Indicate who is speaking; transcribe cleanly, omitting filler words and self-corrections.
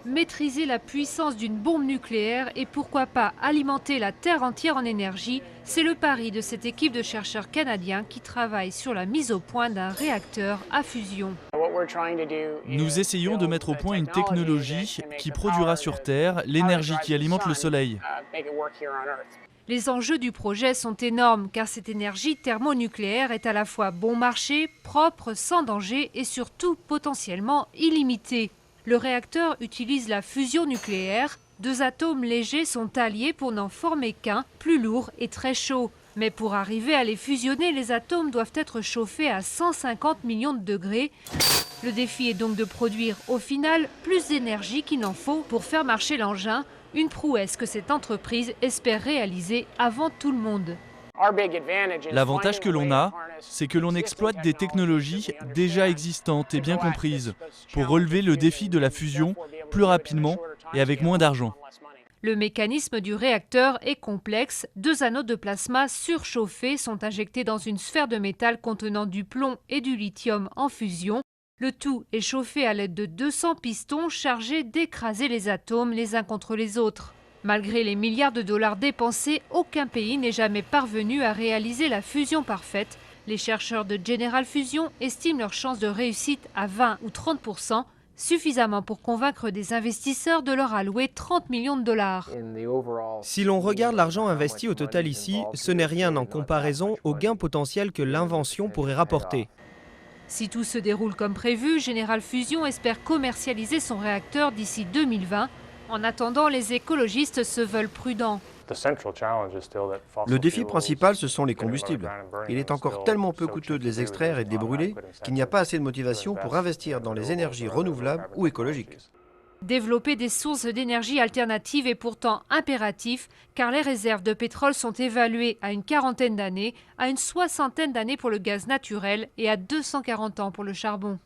Speaker 1: maîtriser la puissance d'une bombe nucléaire et pourquoi pas alimenter la Terre entière en énergie, c'est le pari de cette équipe de chercheurs canadiens qui travaille sur la mise au point d'un réacteur à fusion.
Speaker 2: Nous essayons de mettre au point une technologie qui produira sur Terre l'énergie qui alimente le Soleil.
Speaker 1: Les enjeux du projet sont énormes car cette énergie thermonucléaire est à la fois bon marché, propre, sans danger et surtout potentiellement illimitée. Le réacteur utilise la fusion nucléaire. Deux atomes légers sont alliés pour n'en former qu'un, plus lourd et très chaud. Mais pour arriver à les fusionner, les atomes doivent être chauffés à 150 millions de degrés. Le défi est donc de produire au final plus d'énergie qu'il n'en faut pour faire marcher l'engin, une prouesse que cette entreprise espère réaliser avant tout le monde.
Speaker 2: L'avantage que l'on a, c'est que l'on exploite des technologies déjà existantes et bien comprises pour relever le défi de la fusion plus rapidement et avec moins d'argent.
Speaker 1: Le mécanisme du réacteur est complexe. Deux anneaux de plasma surchauffés sont injectés dans une sphère de métal contenant du plomb et du lithium en fusion. Le tout est chauffé à l'aide de 200 pistons chargés d'écraser les atomes les uns contre les autres. Malgré les milliards de dollars dépensés, aucun pays n'est jamais parvenu à réaliser la fusion parfaite. Les chercheurs de General Fusion estiment leurs chances de réussite à 20 ou 30%, suffisamment pour convaincre des investisseurs de leur allouer 30 millions de dollars.
Speaker 3: Si l'on regarde l'argent investi au total ici, ce n'est rien en comparaison au gain potentiel que l'invention pourrait rapporter.
Speaker 1: Si tout se déroule comme prévu, General Fusion espère commercialiser son réacteur d'ici 2020. En attendant, les écologistes se veulent prudents.
Speaker 4: Le défi principal, ce sont les combustibles. Il est encore tellement peu coûteux de les extraire et de les brûler qu'il n'y a pas assez de motivation pour investir dans les énergies renouvelables ou écologiques.
Speaker 1: Développer des sources d'énergie alternatives est pourtant impératif car les réserves de pétrole sont évaluées à une quarantaine d'années, à une soixantaine d'années pour le gaz naturel et à 240 ans pour le charbon.